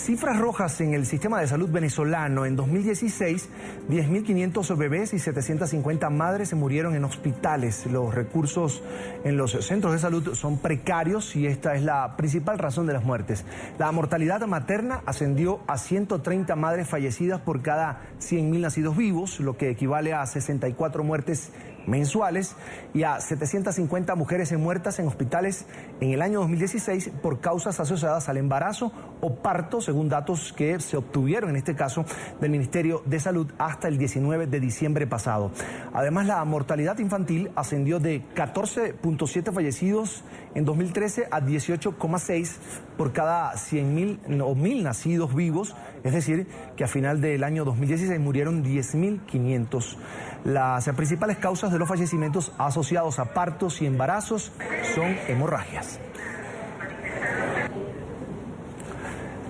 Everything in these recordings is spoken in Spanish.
Cifras rojas en el sistema de salud venezolano. En 2016, 10.500 bebés y 750 madres se murieron en hospitales. Los recursos en los centros de salud son precarios y esta es la principal razón de las muertes. La mortalidad materna ascendió a 130 madres fallecidas por cada 100.000 nacidos vivos, lo que equivale a 64 muertes mensuales, y a 750 mujeres muertas en hospitales en el año 2016 por causas asociadas al embarazo o parto, según datos que se obtuvieron en este caso del Ministerio de Salud hasta el 19 de diciembre pasado. Además, la mortalidad infantil ascendió de 14.7 fallecidos en 2013 a 18,6 por cada 100.000 o 1.000 nacidos vivos, es decir, que a final del año 2016 murieron 10.500. Las principales causas de los fallecimientos asociados a partos y embarazos son hemorragias.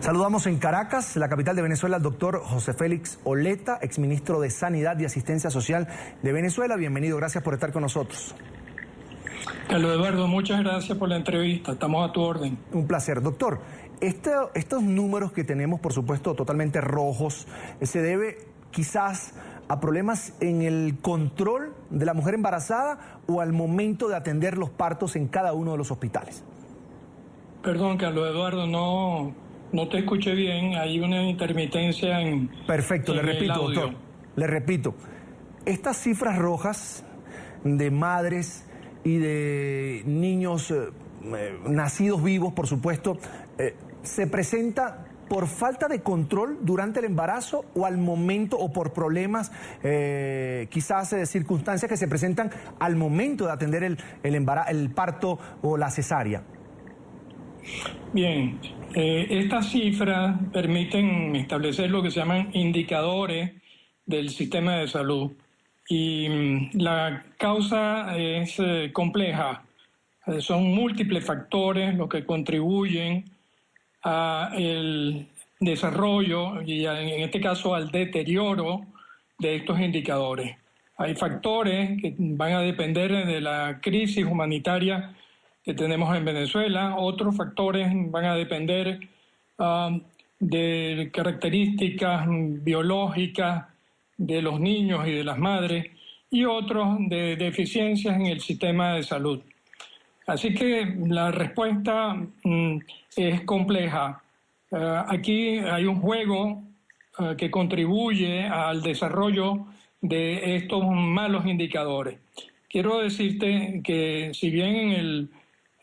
Saludamos en Caracas, la capital de Venezuela, al doctor José Félix Oleta, exministro de Sanidad y Asistencia Social de Venezuela. Bienvenido, gracias por estar con nosotros. Carlos Eduardo, muchas gracias por la entrevista, estamos a tu orden. Un placer. Doctor, estos números que tenemos, por supuesto, totalmente rojos, se debe quizás a problemas en el control de la mujer embarazada o al momento de atender los partos en cada uno de los hospitales. Perdón, Carlos Eduardo, no te escuché bien, hay una intermitencia en... Perfecto, le repito, doctor, le repito, estas cifras rojas de madres y de niños nacidos vivos, por supuesto, se presenta por falta de control durante el embarazo o al momento, o por problemas, quizás circunstancias que se presentan al momento de atender el parto o la cesárea. Bien, estas cifras permiten establecer lo que se llaman indicadores del sistema de salud y la causa es compleja. Son múltiples factores los que contribuyen al desarrollo y en este caso al deterioro de estos indicadores. Hay factores que van a depender de la crisis humanitaria que tenemos en Venezuela, otros factores van a depender de características biológicas de los niños y de las madres y otros de deficiencias en el sistema de salud. Así que la respuesta es compleja. Aquí hay un juego que contribuye al desarrollo de estos malos indicadores. Quiero decirte que si bien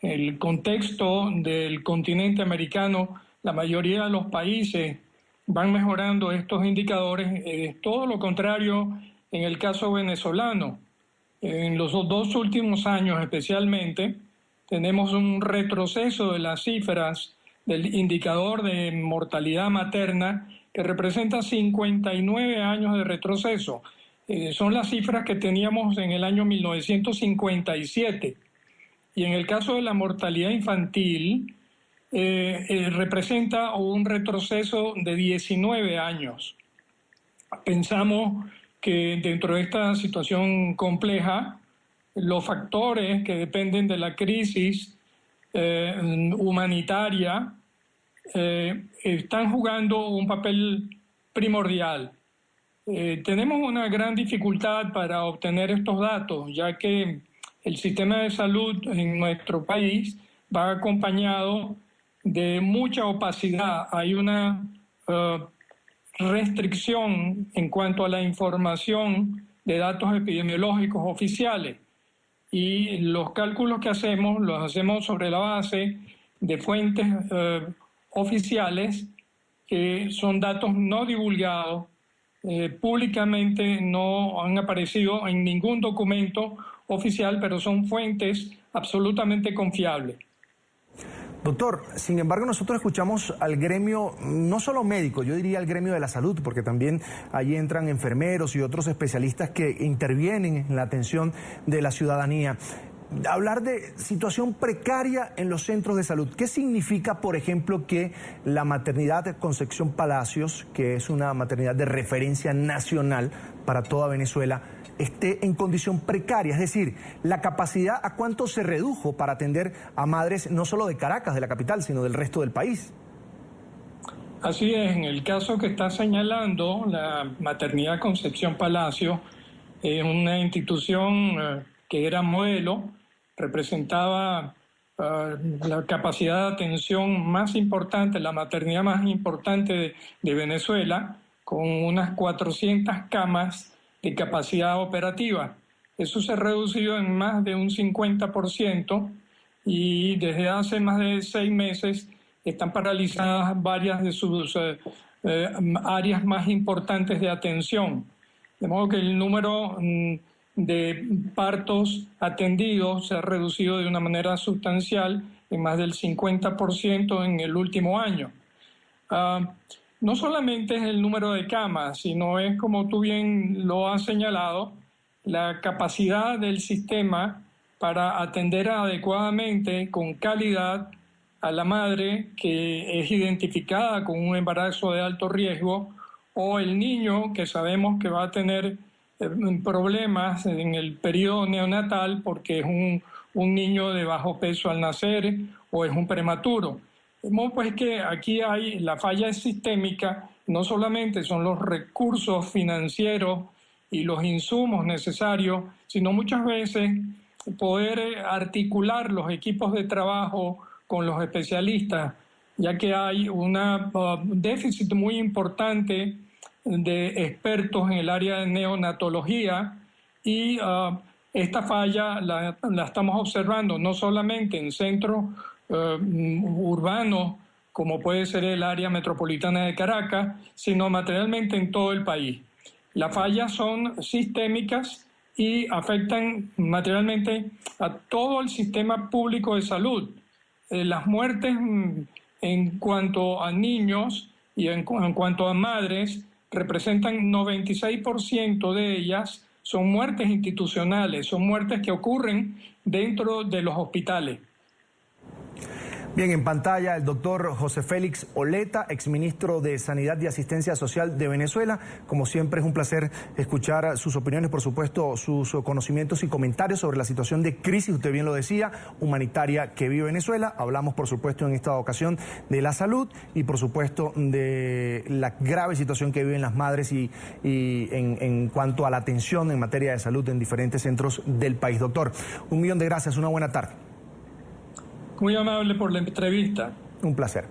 en el contexto del continente americano la mayoría de los países van mejorando estos indicadores, es todo lo contrario en el caso venezolano. En los dos últimos años especialmente, tenemos un retroceso de las cifras del indicador de mortalidad materna que representa 59 años de retroceso. Son las cifras que teníamos en el año 1957. Y en el caso de la mortalidad infantil, representa un retroceso de 19 años. Pensamos que dentro de esta situación compleja, los factores que dependen de la crisis humanitaria están jugando un papel primordial. Tenemos una gran dificultad para obtener estos datos, ya que el sistema de salud en nuestro país va acompañado de mucha opacidad. Hay una restricción en cuanto a la información de datos epidemiológicos oficiales. Y los cálculos que hacemos, los hacemos sobre la base de fuentes oficiales, que son datos no divulgados, públicamente no han aparecido en ningún documento oficial, pero son fuentes absolutamente confiables. Doctor, sin embargo, nosotros escuchamos al gremio, no solo médico, yo diría al gremio de la salud, porque también allí entran enfermeros y otros especialistas que intervienen en la atención de la ciudadanía. Hablar de situación precaria en los centros de salud. ¿Qué significa, por ejemplo, que la maternidad Concepción Palacios, que es una maternidad de referencia nacional para toda Venezuela, esté en condición precaria? Es decir, la capacidad, ¿a cuánto se redujo para atender a madres no solo de Caracas, de la capital, sino del resto del país? Así es, en el caso que está señalando, la Maternidad Concepción Palacio es una institución que era modelo, representaba la capacidad de atención más importante, la maternidad más importante de Venezuela, con unas 400 camas de capacidad operativa. Eso se ha reducido en más de un 50% y desde hace más de 6 meses están paralizadas varias de sus áreas más importantes de atención. De modo que el número de partos atendidos se ha reducido de una manera sustancial en más del 50% en el último año. No solamente es el número de camas, sino es, como tú bien lo has señalado, la capacidad del sistema para atender adecuadamente, con calidad, a la madre que es identificada con un embarazo de alto riesgo o el niño que sabemos que va a tener problemas en el periodo neonatal porque es un niño de bajo peso al nacer o es un prematuro. Vemos pues que aquí hay la falla sistémica, no solamente son los recursos financieros y los insumos necesarios, sino muchas veces poder articular los equipos de trabajo con los especialistas, ya que hay un déficit muy importante de expertos en el área de neonatología y esta falla la estamos observando no solamente en centros urbanos, como puede ser el área metropolitana de Caracas, sino materialmente en todo el país. Las fallas son sistémicas y afectan materialmente a todo el sistema público de salud. Las muertes en cuanto a niños y en cuanto a madres representan 96% de ellas son muertes institucionales, son muertes que ocurren dentro de los hospitales. Bien, en pantalla el doctor José Félix Oleta, exministro de Sanidad y Asistencia Social de Venezuela. Como siempre es un placer escuchar sus opiniones, por supuesto sus conocimientos y comentarios sobre la situación de crisis, usted bien lo decía, humanitaria que vive Venezuela. Hablamos por supuesto en esta ocasión de la salud y por supuesto de la grave situación que viven las madres y en cuanto a la atención en materia de salud en diferentes centros del país. Doctor, 1.000.000 de gracias, una buena tarde. Muy amable por la entrevista. Un placer.